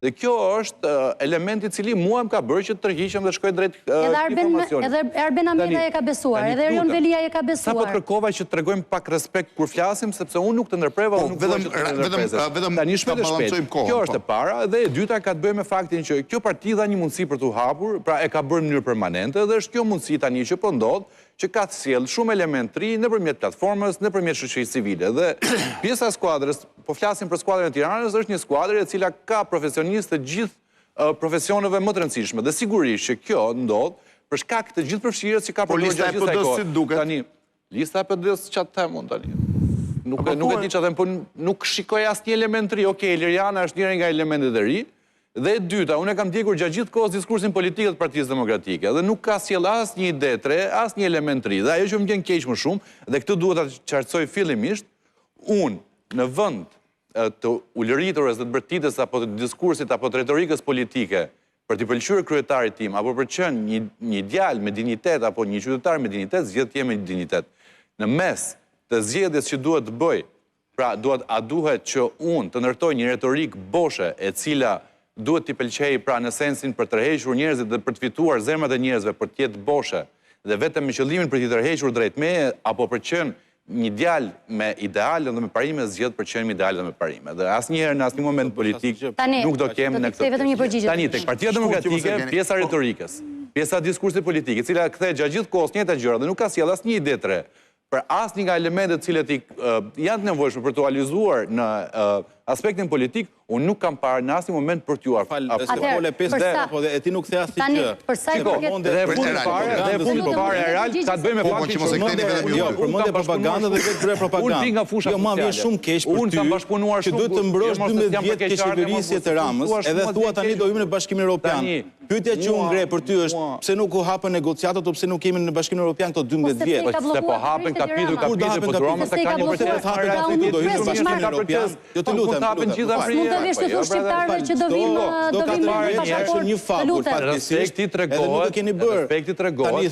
Dhe kjo është elementi cili mua më ka bërë që të tërhiqem dhe shkoj drejt informacionit. Edhe Arben Ameta e ka besuar, edhe Erion Velia e ka besuar. Sa po kërkova që të tregojmë pak respekt kur flasim, sepse unë nuk të ndërpreva, unë nuk dua që të ndërprezes. Tani shpejt e shpejt. Kjo është e para, dhe e dyta ka të bëjë me faktin që kjo parti dha një mundësi për t'u hapur, pra e ka bërë në mënyrë permanente dhe është kjo mundësi tani që po ndodh, që ka të sjellë shumë element të ri nëpërmjet platformës, nëpërmjet shoqërisë civile. Dhe pjesa e skuadrës, po flasim për skuadrën e Tiranës, është një skuadër e cila ka profesionistë të gjithë profesioneve më të rëndësishme. Dhe sigurisht që kjo ndodh për shkak të gjithë përfshirjes që ka përdorur gjatë gjithë kësaj kohe. Tani, lista e PD-s çfarë them unë tani? Nuk e di çfarë them, po nuk shikoj asnjë element të ri. Okej, Iliriana është njëri nga elementet e ri. Dhe e dyta, unë e kam ndjekur gjatë gjithë kohës diskursin politik të Partisë Demokratike dhe nuk ka sjell asnjë ide të re, asnjë element të ri. Dhe ajo që më vjen keq më shumë, dhe këtë duhet ta qartësoj fillimisht, unë në vend të ulëriturës dhe të bërtitës apo të diskursit apo të retorikës politike për t'i pëlqyer kryetarit tim apo për të qenë një djalë me dinitet apo një qytetar me dinitet, zgjedh të jem me dinitet. Në mes të zgjedhjes që duhet të bëj, pra duhet që unë të ndërtoj një retorik boshe e cila duhet t'i pëlqej pra në sensin për të tërhequr njerëzit dhe për të fituar zemrat e njerëzve për të jetë boshe dhe vetëm me qëllimin për t'i tërhequr drejt meje apo për të qenë një djalë me ideale dhe me parime zgjedh për të qenë me ideale dhe me parime. Dhe asnjëherë në asnjë moment politik nuk do të kem në këtë. Tani tek Partia Demokratike, pjesa retorikës, pjesa diskursit politik, e cila kthehet gjatë gjithë kohës njëjta gjëra dhe nuk ka sjell asnjë ide të re për asnjë nga elementet të cilat janë të nevojshme për të realizuar në aspektin politik, unë nuk kam parë në asnjë moment për t'ju e ti nuk the asnjë gjë. Për sa i përket dhe fundi parë e real ka të bëjë me faktin që përmendje propagandë dhe vetë krye propagandë. Unë nga fusha jo, ma vjen shumë keq për ty që duhet të mbrosh 12 vjet ke qeverisje të Ramës, edhe thua tani do hyjmë në Bashkimin Evropian. Pyetja që unë ngre për ty është pse nuk u hapën negociatat ose pse nuk kemi në Bashkimin Evropian këto 12 vjet. Se po hapen kapitujt po durama se ka një vërtet do hyjmë në Bashkimin Evropian. Jo të lutem. Mund të vish të thush shqiptarëve që do vinë një fabul respekti tregohet,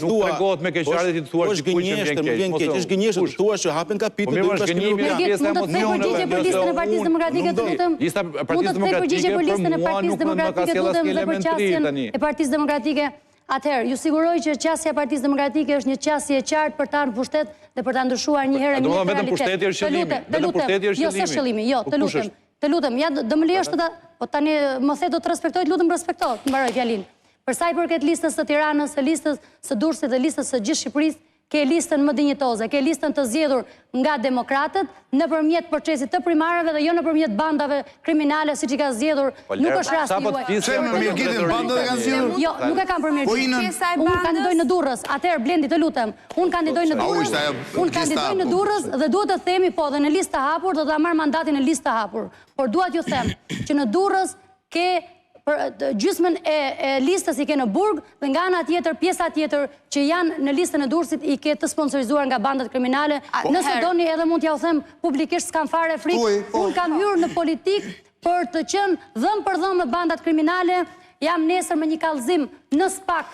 nuk tregohet me keqardhje ti thua që vjen keq, është gënjeshtër të thua që hapen kapitull të bashkimit. Mund të thej përgjigje për listën e Partisë Demokratike, të lutem. Lista e Partisë Demokratike për mua nuk më ka sjell asnjë element të ri tani. E Partisë Demokratike, atëherë, ju siguroj që qasja e Partisë Demokratike është një qasje e qartë për ta në pushtet dhe për ta ndryshuar një herë mirë realitet. Të lutem. Të lutem, ja do më lejosh po tani më the do të respektoj, lutem respekto, të mbaroj fjalinë. Për sa i përket listës së Tiranës, së listës së Durrësit dhe listës së gjithë Shqipërisë, ke listën më dinjitoze, ke listën të zgjedhur nga demokratët nëpërmjet procesit të primarëve dhe jo nëpërmjet bandave kriminale siç i ka zgjedhur. Nuk është rasti juaj. Pse më mirëgjitën bandat e kanë zgjedhur? Jo, nuk e kam për mirëgjitje. Unë kandidoj në Durrës. Atëherë Blendi, të lutem. Unë kandidoj në Durrës. Unë kandidoj në Durrës dhe duhet të themi po dhe në listë të hapur do ta marr mandatin në listë të hapur. Por dua t'ju them që në Durrës ke gjysmën e listës i ke në Burg dhe nga ana tjetër, pjesa tjetër që janë në listën e Durrësit i ke të sponsorizuar nga bandat kriminale. Nëse doni edhe mund t'ja u them publikisht, s'kam fare frikë. Unë kam hyrë në politikë për të qenë dhëm për dhëm me bandat kriminale. Jam nesër me një kallëzim në SPAK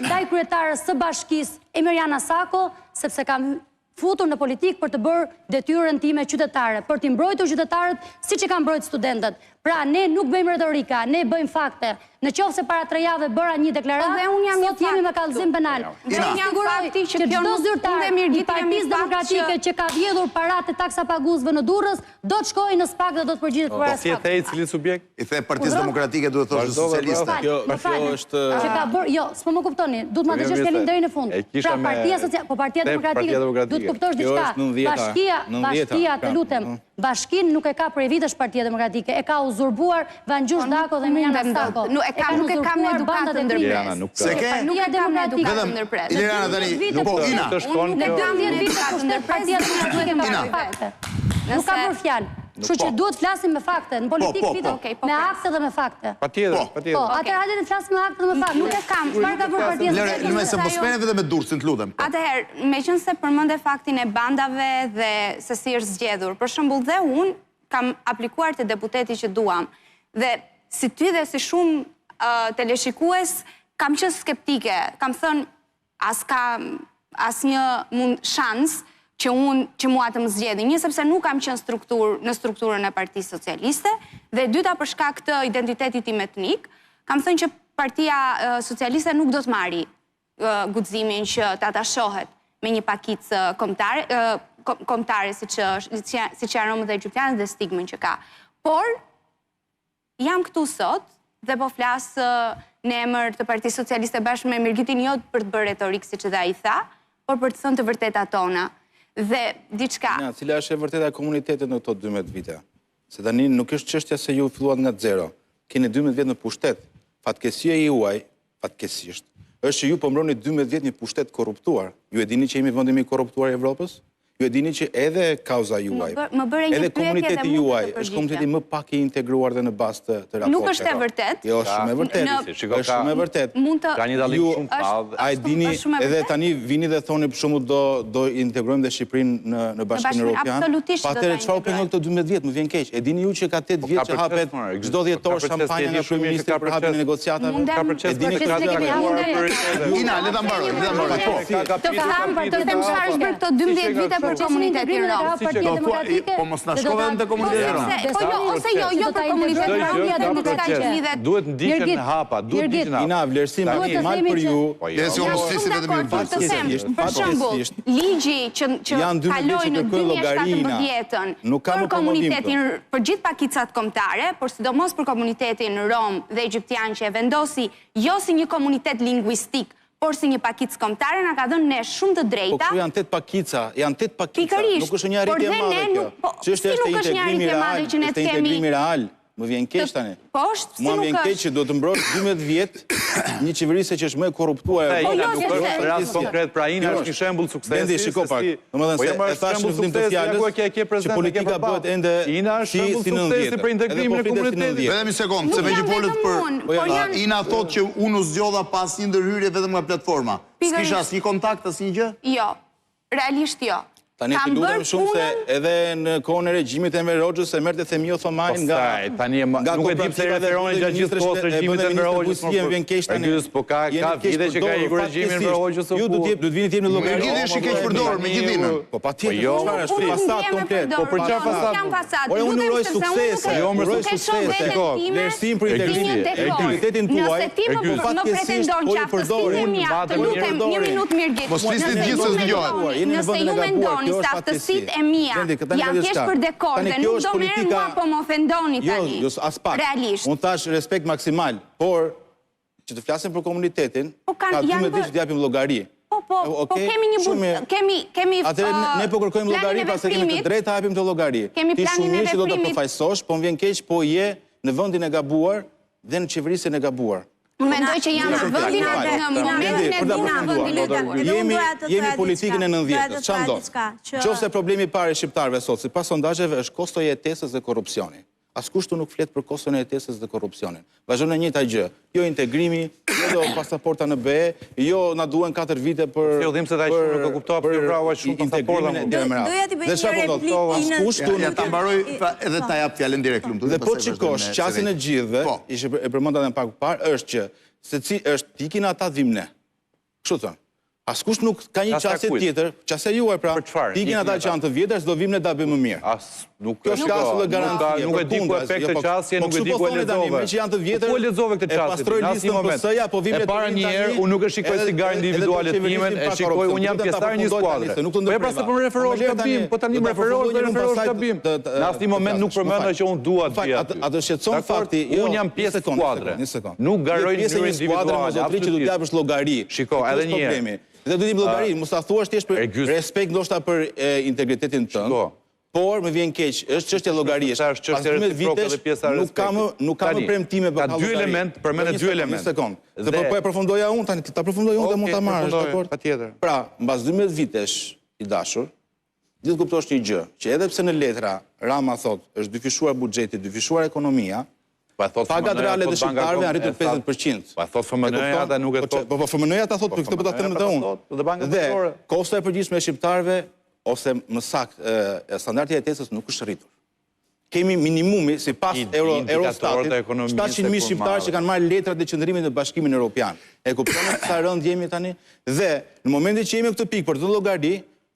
ndaj kryetarës së bashkisë Emiriana Sako, sepse kam futur në politikë për të bërë detyrën time qytetare, për t'i mbrojtur qytetarët siç e kanë mbrojtur studentët. Pra, ne nuk bëjmë retorika, ne bëjmë fakte. Në qoftë se para 3 javë bëra një deklaratë, sot jemi me kallëzim penal. Dhe unë jam fakti që çdo zyrtar i Partisë Demokratike që ka vjedhur paratë e taksapaguzëve në Durrës, do të shkojë në SPAK dhe do të përgjigjet para SPAK. Si e thej cili subjekt? I the Partisë Demokratike duhet të thoshë socialiste. Kjo është që ka bërë, jo, s'po më kuptoni, duhet ma dëgjosh fjalën deri në fund. Pra Partia Demokratike, duhet kuptosh diçka. Bashkia, të lutem, Bashkinë nuk e ka prej vitesh Partia Demokratike, e ka uzurbuar Vangjush Dako dhe Emiriana Sako. Nuk e ka me edukatë të ndërpres. Se ke? Nuk e ka me edukatë të ndërpres. Iliriana tani, po Ina. Në 12 vite pushtet Partia Demokratike me fakte. Nuk ka bërë fjalë. Kështu që duhet flasim me fakte. Në politikë vitet me akte dhe me fakte. Patjetër. Po, atëherë hajde të flasim me akte dhe me fakte. Nuk e kam. Çfarë ka bërë Partia Demokratike? Lëre, se mos shpene vetëm me Durrësin, të lutem. Atëherë, meqense përmende faktin e bandave dhe se si është zgjedhur, për shembull dhe unë kam aplikuar te deputeti që duam. Dhe si ty dhe si shumë teleshikues, kam qenë skeptike. Kam thënë asnjë shans që mua të më zgjedhin. Një, sepse nuk kam qenë në strukturën e Partisë Socialiste, dhe dyta për shkak të identitetit tim etnik, kam thënë që Partia Socialiste nuk do të marri guximin që të atashohet me një pakicë kombëtare si që janë Romët dhe Egjiptianët dhe stigmën që ka. Por, jam këtu sot dhe po flasë në emër të Partisë Socialiste bashkë me Mirgitin jo për të bërë retorikë si që dhe i tha, por për të thënë të vërteta tona. Dhe diçka... Cila është e vërteta e komunitetit në këto 12 vite? Se tani nuk është çështja se ju filluat nga zero. Keni 12 vjet në pushtet. Fatkeqësia juaj, fatkesisht, është që ju po mbroni 12 vjet një pushtet korruptuar. Ju e dini që jemi vendi më i korruptuar i Evropës? Ju e dini që edhe kauza juaj, edhe komuniteti juaj, është komuniteti më pak i integruar dhe në bazë të raporteve. Nuk është e vërtet. Jo, është shumë e vërtet. Është shumë e vërtet. Ka një dallim shumë të madh. A e dini, edhe tani vini dhe thoni për shembull do integrojmë dhe Shqipërinë në Bashkimin Evropian. Atëherë çfarë bëjmë këto 12 vjet, më vjen keq. E dini ju që ka 8 vjet që hapet çdo 10 orë shampanja nga kryeministri për hapjen e negociatave. Ka proces E dini Ina, le ta mbaroj. Të fam për të them çfarë është bërë këto 12 vite për komunitetin rom. Po mos na shkove në komunitetin rom. Po jo, ose jo për komunitetin rom, ja dhe diçka që lidhet. Duhet ndiqen në hapa, duhet ndiqen në hapa. Ina, vlerësim maksimal për ju. Për shembull, ligji që kaloi në 2017 për komunitetin, për gjithë pakicat kombëtare, por sidomos për komunitetin rom dhe egjiptian që e vendosi jo si një komunitet lingvistik, por si një pakicë kombëtare, na ka dhënë ne shumë të drejta. Po këtu janë 8 pakica, nuk është një arritje e madhe kjo. Çështja është integrimi real, më vjen keq tani. Mua më vjen keq që do të mbrosh 12 vjet një qeverisje që është më e korruptuar. Nuk është rast konkret, pra Ina është një shembull suksesi. Bendi, shiko pak. Domethënë se e thash në fillim të fjalës që politika bëhet ende Ina është shembull suksesi për integrimin e komunitetit. Vetëm një sekond, se me që folët për Ina thotë që unë u zgjodha pas një ndërhyrje vetëm nga platforma. S'kisha asnjë kontakt, asnjë gjë? Jo. Realisht jo. Tani të lutem shumë se edhe në kohën e regjimit Enver Hoxhës e merrte Themio Thomanin nga nuk e di pse referohen gjatë gjithë kohës regjimit Enver Hoxhës. Vjen keq tani. Po ka vite që ka ikur regjimi Enver Hoxhës. Ju do të vini ti në llogari. Mirgiti është i keq përdorur me gjithë dinën. Po patjetër, çfarë është fasad komplet. Po për çfarë fasad? Po unë uroj suksese. Jo më uroj suksese. Vlerësim për integritetin tuaj. Po fatkesisht po i përdorin. Lutem, një minutë Mirgit. Mos flisni të gjithë se zgjohet. Nëse ju mendoni se aftësitë e mia janë thjesht për dekor dhe nuk do merrem mua po më ofendoni tani. Jo, as pak. Realisht. Unë thash respekt maksimal, por që të flasim për komunitetin, ka 12 vjet që t'japim llogari. Po kemi një kemi atëherë ne po kërkojmë llogari pasi kemi të drejtë të japim të llogari. Ti shumë mirë që do të përfaqësosh, po më vjen keq po je në vendin e gabuar dhe në qeverisjen e gabuar. Unë mendoj që janë në vendin në momentin e vendin Jemi politikën e 90-s. Çfarë ndodh? Qofse problemi i parë i shqiptarëve sot, sipas sondazheve, është kosto i jetesës dhe korrupsioni. Askush këtu nuk flet për koston e jetesës dhe korrupsionin. Vazhdon e njëjta gjë. Jo integrimi, jo pasaporta në BE, jo na duhen 4 vite për Jo them se ta nuk e kuptova për vrava shumë pasaporta. Doja të bëj një replikë. Askush këtu Ja ta mbaroj edhe ta jap fjalën direkt lumtur. Dhe po shikosh qasin e gjithëve, ishte e përmenda edhe pak parë, është që seci është tikin ata dhim ne. Kështu thon. Askush nuk ka një qasje tjetër, qasja juaj pra, tikin ata që janë të vjetër, s'do vim ne ta bëjmë më mirë. Nuk e di ku efekt të qasje, nuk e di ku e lexove. Që janë të vjetër, ku e lexove këtë qasje? pastroj listën PS-ja, po vim e para një herë, unë nuk e shikoj cigare individuale timen, e shikoj unë jam pjesëtar një skuadre. Po e pra se po më referosh gabim, po tani më referosh gabim. Në asnjë moment nuk përmenda që unë dua të bëj. Atë shqetëson fakti, unë jam pjesë e skuadre. Nuk garoj në mënyrë individuale, që do të japësh llogari. Shiko, edhe një herë. Dhe do të dim llogari, mos ta thuash thjesht për respekt ndoshta për integritetin tënd. Por më vjen keq, është çështje llogarie. Është çështje reciproke dhe pjesa e respektit. Nuk ka më premtime për ka dy element, përmendet dy element. Një sekond. Dhe po e përfundoja unë tani, ta përfundoj unë dhe mund ta marrësh, dakor? Patjetër. Pra, mbas 12 vitesh i dashur, gjithë kuptosh një gjë, që edhe pse në letra Rama thot, është dyfishuar buxheti, dyfishuar ekonomia, pagat reale të shqiptarëve janë rritur 50%. Pa thot FMN-ja ata nuk e thot. Po FMN-ja ata thot, për këtë po ta them edhe unë. Dhe kosta e përgjithshme e shqiptarëve ose më saktë standardi i jetesës nuk është rritur. Kemi minimumi sipas Eurostatit 700.000 shqiptarë që kanë marrë letrat e qëndrimit në Bashkimin Evropian. E kuptoni sa rënd jemi tani? Dhe në momentin që jemi në këtë pikë për të llogari,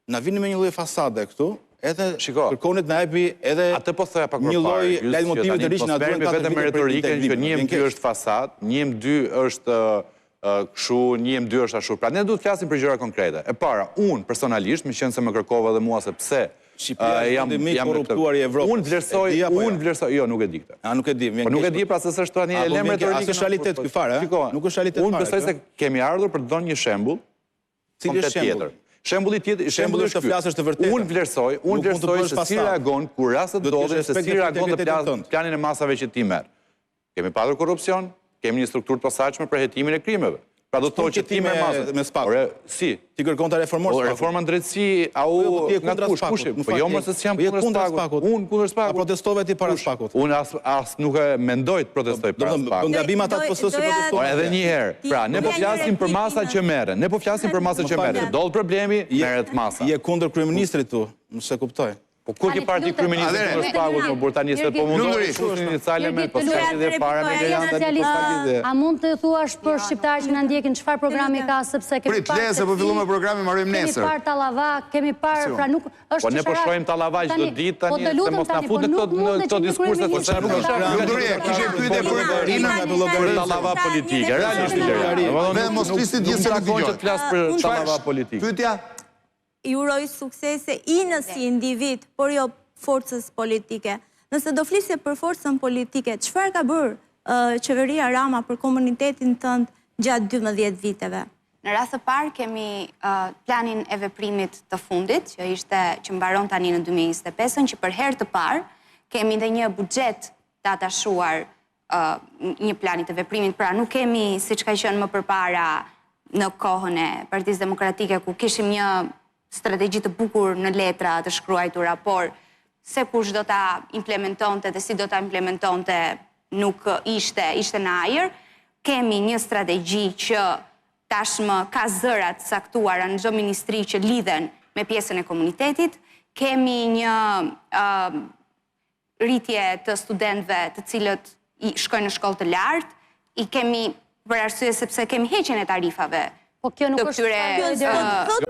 Na vini me një lloj fasade këtu, edhe kërkonit na jepi edhe një lloj lajmotivi të ri që na duhen vetëm retorikën që 1M2 është fasad, 1M2 është kështu, 1M2 është ashtu. Pra ne duhet të flasim për gjëra konkrete. E para, unë personalisht, meqense më kërkova dhe mua se pse Shqipëria është më korruptuar i Evropës. Unë vlerësoj, jo, nuk e di këtë. Nuk e di. Po nuk e di pra se s'është tani e lem retorikën. Është realitet ky fare, nuk është realitet fare. Unë besoj se kemi ardhur për të dhënë një shembull. Cili është shembull? Shembulli tjetër, shembulli është të flasësh të vërtetë. Unë vlerësoj se si reagon kur rastet ndodhin, se si reagon të planin e masave që ti merr. Kemi padur korrupsion, kemi një strukturë të posaçme për hetimin e krimeve. Pra do të thotë që ti me masat. Me spakut. Si? Ti kërkon ta reformosh spakut. Reforma në drejtësi, nga kush? Po jo më se s'jam kundër spakut. Unë kundër spakut. A protestove ti para spakut? Unë as nuk e mendoj të protestoj para spakut. Do ngabim ata të PS-së protestojnë. Edhe një herë. Pra, ne po flasim për masat që merren. Ne po flasim për masat që merren. Doll problemi, merret masa. Je kundër kryeministrit tu, nëse kuptoj. Po kur ki parti kryeministri kundër spakut, më burtani se po mundoj të iniciale me po s'ka lidhje para me Gerianta. A mund të thuash për shqiptarët që na ndjekin çfarë programi ka, sepse kemi parë. Prit, le se po fillojmë programin, marrim nesër. Kemi parë Tallava, kemi parë, pra nuk është. Po ne po shohim Tallava çdo ditë tani, se mos na futet këto diskurse të çfarë nuk është. Ylëri, kishe pyetje për Rinën nga për Tallava politike, realisht. Dhe mos flisit gjithë se nuk dëgjoj. Flas për Tallava politike. Pyetja i uroj suksese i në si individ, por jo forcës politike. Nëse do flisje për forcën politike, çfarë ka bërë qeveria Rama për komunitetin tënd gjatë 12 viteve? Në rast të parë kemi planin e veprimit të fundit, që mbaron tani në 2025, që për herë të parë kemi dhe një buxhet të atashuar një planit të veprimit, pra nuk kemi siç ka qenë më përpara në kohën e Partisë Demokratike ku kishim një strategji të bukur në letra të shkruajtura, por se kush do ta implementonte dhe si do ta implementonte nuk ishte në ajër. Kemi një strategji që tashmë ka zërat saktuara në çdo ministri që lidhen me pjesën e komunitetit. Kemi një rritje të studentëve të cilët shkojnë në shkollë të lartë, i kemi për arsye sepse kemi heqjen e tarifave. Po kjo nuk është